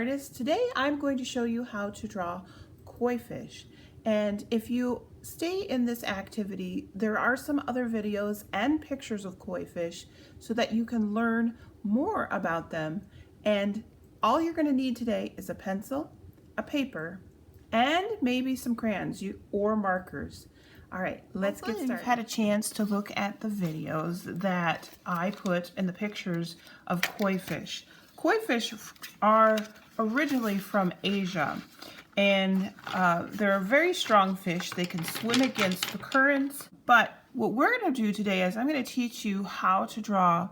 Artist. Today I'm going to show you how to draw koi fish. And if you stay in this activity, there are some other videos and pictures of koi fish so that you can learn more about them. And all you're going to need today is a pencil, a paper, and maybe some crayons or markers. All right, let's get started. You've had a chance to look at the videos that I put in the pictures of koi fish. Koi fish are originally from Asia, and they're a very strong fish. They can swim against the currents, but what we're going to do today is I'm going to teach you how to draw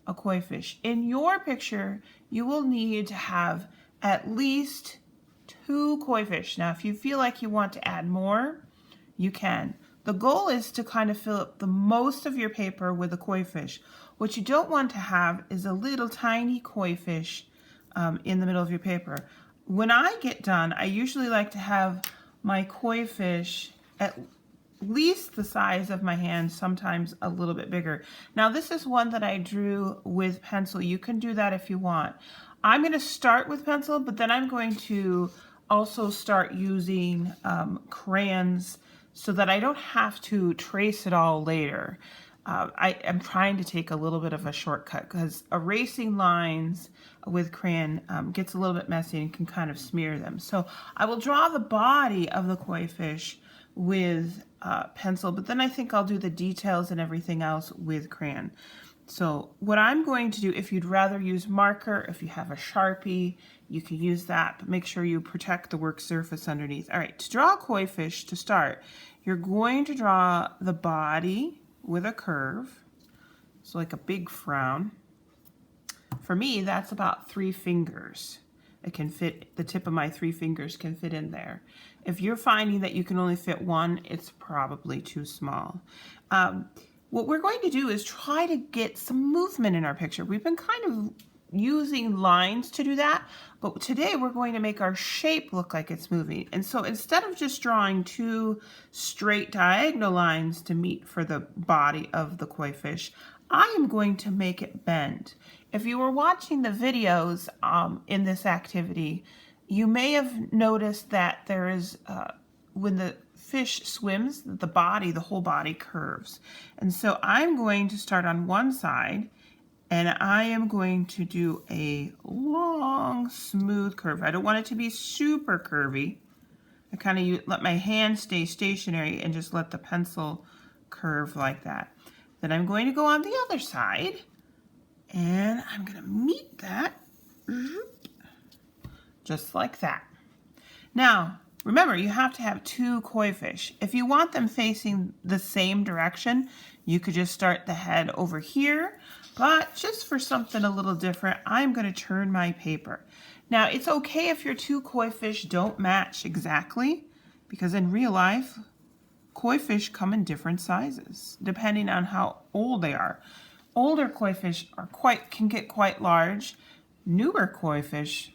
a koi fish. In your picture, you will need to have at least 2 koi fish. Now, if you feel like you want to add more, you can. The goal is to kind of fill up the most of your paper with a koi fish. What you don't want to have is a little tiny koi fish in the middle of your paper. When I get done, I usually like to have my koi fish at least the size of my hand, sometimes a little bit bigger. Now this is one that I drew with pencil. You can do that if you want. I'm going to start with pencil, but then I'm going to also start using crayons so that I don't have to trace it all later. I am trying to take a little bit of a shortcut because erasing lines with crayon gets a little bit messy and can kind of smear them. So I will draw the body of the koi fish with pencil, but then I think I'll do the details and everything else with crayon. So what I'm going to do, if you'd rather use marker, if you have a Sharpie, you can use that, but make sure you protect the work surface underneath. All right, to draw a koi fish, to start, you're going to draw the body with a curve, so like a big frown. For me, that's about 3 fingers. It can fit, the tip of my 3 fingers can fit in there. If you're finding that you can only fit 1, it's probably too small. What we're going to do is try to get some movement in our picture. We've been kind of using lines to do that, but today we're going to make our shape look like it's moving. And so instead of just drawing 2 straight diagonal lines to meet for the body of the koi fish, I am going to make it bend. If you were watching the videos in this activity, you may have noticed that there is, when the fish swims, the whole body curves. And so I'm going to start on one side and I am going to do a long, smooth curve. I don't want it to be super curvy. I kind of let my hand stay stationary and just let the pencil curve like that. Then I'm going to go on the other side and I'm going to meet that just like that. Now, remember, you have to have 2 koi fish. If you want them facing the same direction, you could just start the head over here, but just for something a little different, I'm going to turn my paper. Now, it's okay if your 2 koi fish don't match exactly, because in real life, koi fish come in different sizes, depending on how old they are. Older koi fish can get quite large. Newer koi fish,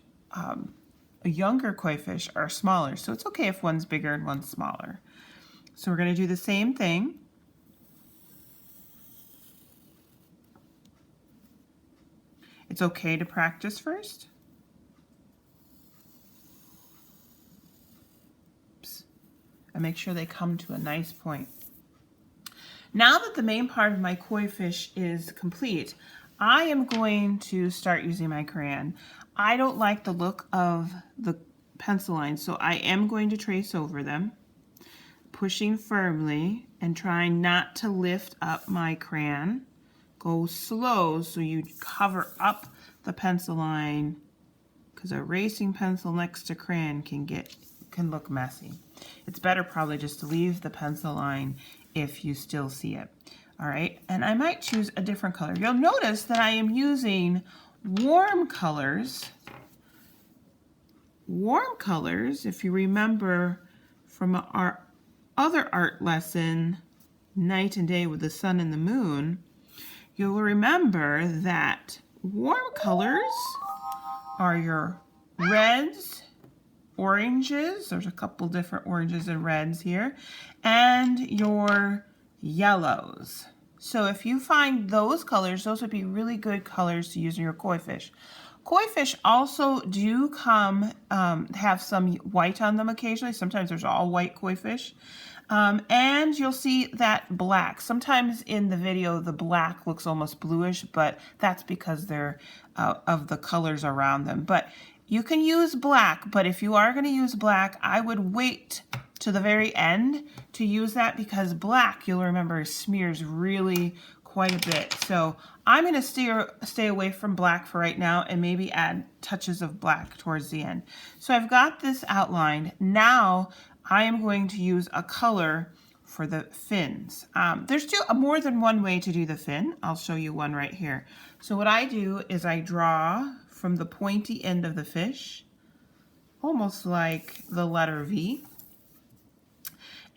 younger koi fish are smaller, so it's okay if one's bigger and one's smaller. So we're going to do the same thing. It's okay to practice first. Oops. And make sure they come to a nice point. Now that the main part of my koi fish is complete, I am going to start using my crayon. I don't like the look of the pencil lines, so I am going to trace over them, pushing firmly and trying not to lift up my crayon. Go slow so you cover up the pencil line, because a erasing pencil next to crayon can look messy. It's better probably just to leave the pencil line if you still see it. All right, and I might choose a different color. You'll notice that I am using warm colors. Warm colors, if you remember from our other art lesson, Night and Day with the Sun and the Moon, you'll remember that warm colors are your reds, oranges, there's a couple different oranges and reds here, and your yellows. So if you find those colors, those would be really good colors to use in your koi fish. Koi fish also do come, have some white on them occasionally. Sometimes there's all white koi fish. And you'll see that black. Sometimes in the video, the black looks almost bluish, but that's because they're of the colors around them. But you can use black, but if you are going to use black, I would wait to the very end to use that, because black, you'll remember, smears really quite a bit. So I'm going to stay away from black for right now and maybe add touches of black towards the end. So I've got this outlined. Now I am going to use a color for the fins. There's more than one way to do the fin. I'll show you one right here. So what I do is I draw from the pointy end of the fish, almost like the letter V.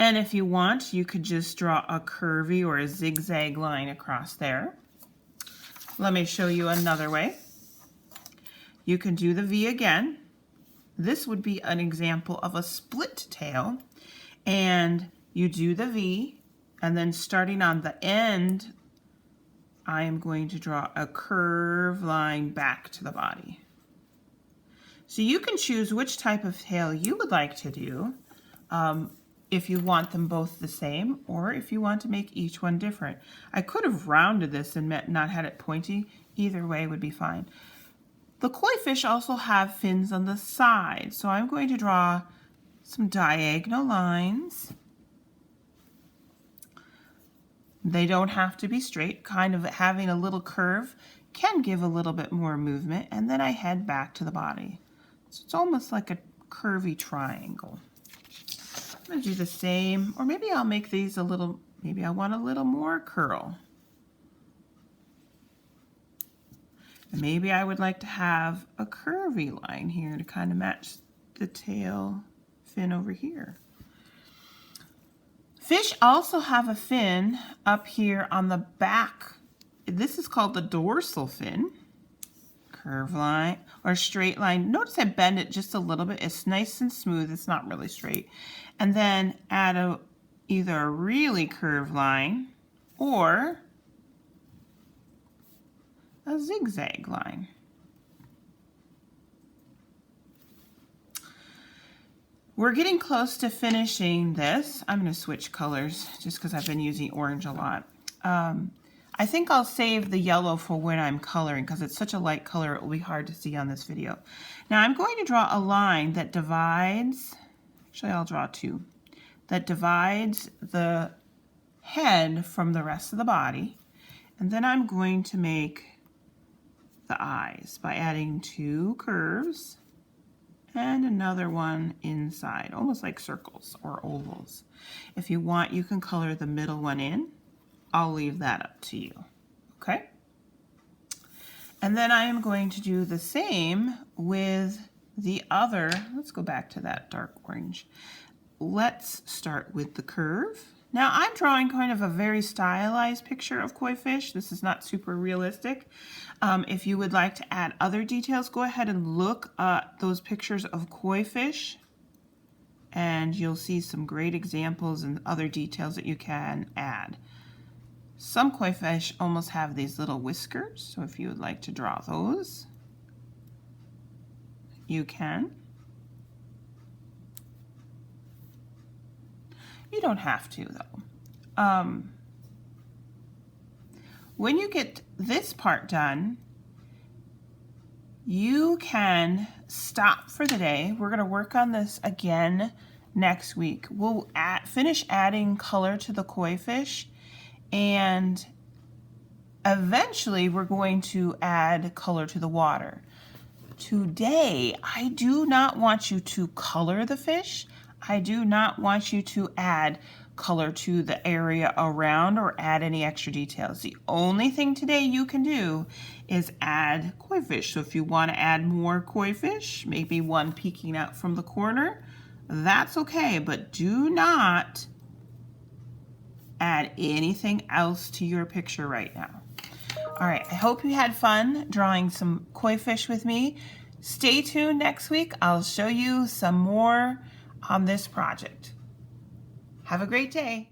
And if you want, you could just draw a curvy or a zigzag line across there. Let me show you another way. You can do the V again. This would be an example of a split tail. And you do the V, and then starting on the end, I am going to draw a curved line back to the body. So you can choose which type of tail you would like to do. If you want them both the same, or if you want to make each one different. I could have rounded this and not had it pointy. Either way would be fine. The koi fish also have fins on the side, so I'm going to draw some diagonal lines. They don't have to be straight. Kind of having a little curve can give a little bit more movement, and then I head back to the body. So it's almost like a curvy triangle. I'm going to do the same, or maybe I'll make these a little, maybe I want a little more curl. And maybe I would like to have a curvy line here to kind of match the tail fin over here. Fish also have a fin up here on the back. This is called the dorsal fin. Curve line or straight line. Notice I bend it just a little bit. It's nice and smooth. It's not really straight. And then add either a really curved line or a zigzag line. We're getting close to finishing this. I'm going to switch colors just because I've been using orange a lot. I think I'll save the yellow for when I'm coloring because it's such a light color it will be hard to see on this video. Now I'm going to draw a line that divides, actually I'll draw two, that divides the head from the rest of the body. And then I'm going to make the eyes by adding two curves and another one inside, almost like circles or ovals. If you want, you can color the middle one in. I'll leave that up to you, okay? And then I am going to do the same with the other. Let's go back to that dark orange. Let's start with the curve. Now I'm drawing kind of a very stylized picture of koi fish. This is not super realistic. If you would like to add other details, go ahead and look at those pictures of koi fish and you'll see some great examples and other details that you can add. Some koi fish almost have these little whiskers, so if you would like to draw those, you can. You don't have to, though. When you get this part done, you can stop for the day. We're going to work on this again next week. We'll finish adding color to the koi fish, and eventually we're going to add color to the water. Today, I do not want you to color the fish. I do not want you to add color to the area around or add any extra details. The only thing today you can do is add koi fish. So if you want to add more koi fish, maybe one peeking out from the corner, that's okay, but do not add anything else to your picture right now. All right, I hope you had fun drawing some koi fish with me. Stay tuned next week. I'll show you some more on this project. Have a great day.